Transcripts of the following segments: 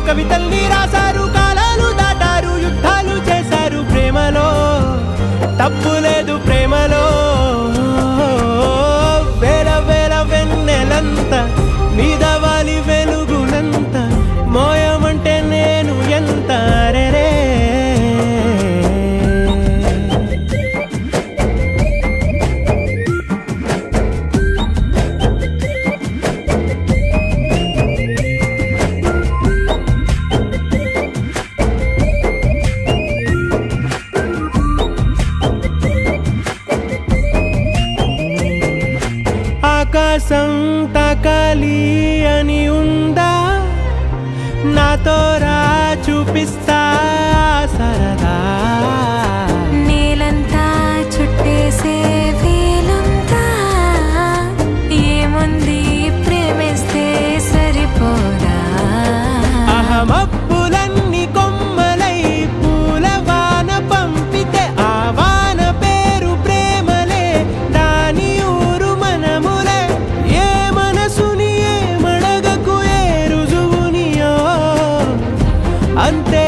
కవితల్ని రాశారు, కాలాలు దాటారు, యుద్ధాలు చేశారు ప్రేమలో, తప్పు లేదు ప్రేమలో. వేల వేల వెన్నెలంత మీద వాలి వెలుగునంత, మోయమంటే నేను ఎంత రే. ఆకాశం తాకాలి అని ఉందా, నాతో రా చూపిస్తా సరదా. నేలంతా చుట్టేసే వేలంతా, ఏముంది ప్రేమిస్తే సరిపోదా. అహమప్పులన్నీ కొమ్మలై పూలవాన పంపితే, ఆ వాన పేరు ప్రేమలే, దాని ఊరు మనములే. ఏ మనసుని ఏ మడగకు, ఏ రుజువునియో అంతే.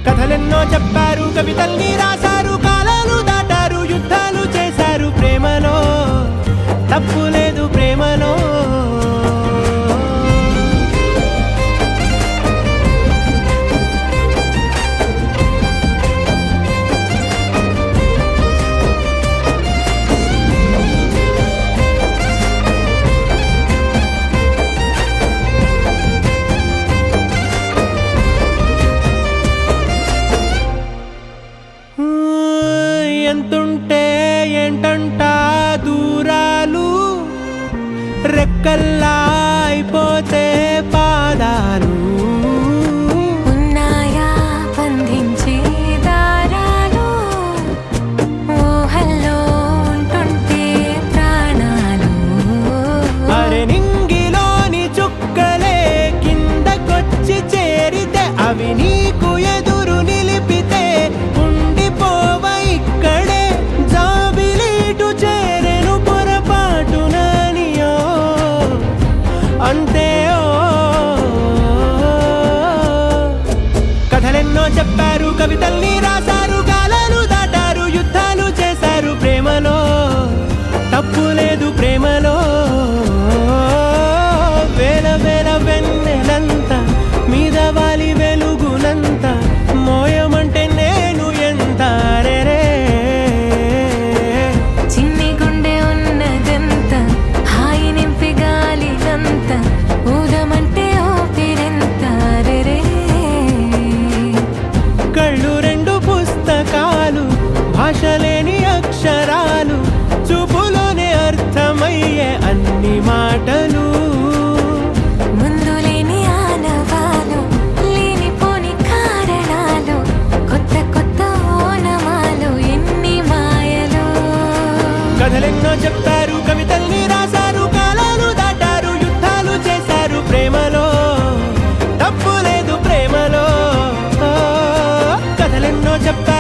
కథలెన్నో చెప్పారు, కవితల్ని రాశారు, కాలాలు దాటారు, యుద్ధాలు చేశారు ప్రేమలో, తప్పు లేదు ప్రేమలో. ఎంతుంటే ఏంటంట దూరాలు, రెక్కల్లా అయిపోతే పాదాలు. ఉన్నాయా బంధించే దారాలు, ఊహల్లో ఉంటుంటే ప్రాణాలు. అరె నింగిలోని చుక్కలే కిందకొచ్చి చేరితే, అవి నీకు ఎదురు నిలిపితే ఉండిపోవ ఇక్కడే. జాబిలీటు చేరెను పొరపాటుననియో అంతే. కథలెన్నో చెప్పారు, కవితల్ని రాశారు, కాలాలు దాటారు, యుద్ధాలు చేశారు ప్రేమలో, తప్పు లేదు ప్రేమలో. వేల వేల వెన్నెలంత మీద వాలి వెలుగునంత, మోయమంటే నేను ఎంత రే. చిన్ని గుండె ఉన్నదంత, హాయి నింపి గాలినంత, ఊదమంటే ఊపిరెంత రే. కళ్ళు రెండు పుస్తకాలు, భాష లేని అక్షరాలు, చూపులోనే అర్థమయ్యే అన్ని మాటలు. ముందు లేని ఆనవాలు, లేనిపోని కారణాలు, కొత్త కొత్త ఓనమాలు, ఎన్ని మాయలు. కథలెన్నో చెప్పారు, కవితల్ని రాశారు, కాలాలు దాటారు, యుద్ధాలు చేశారు ప్రేమలో, తప్పు లేదు ప్రేమలో. కథలెన్నో చెప్పారు.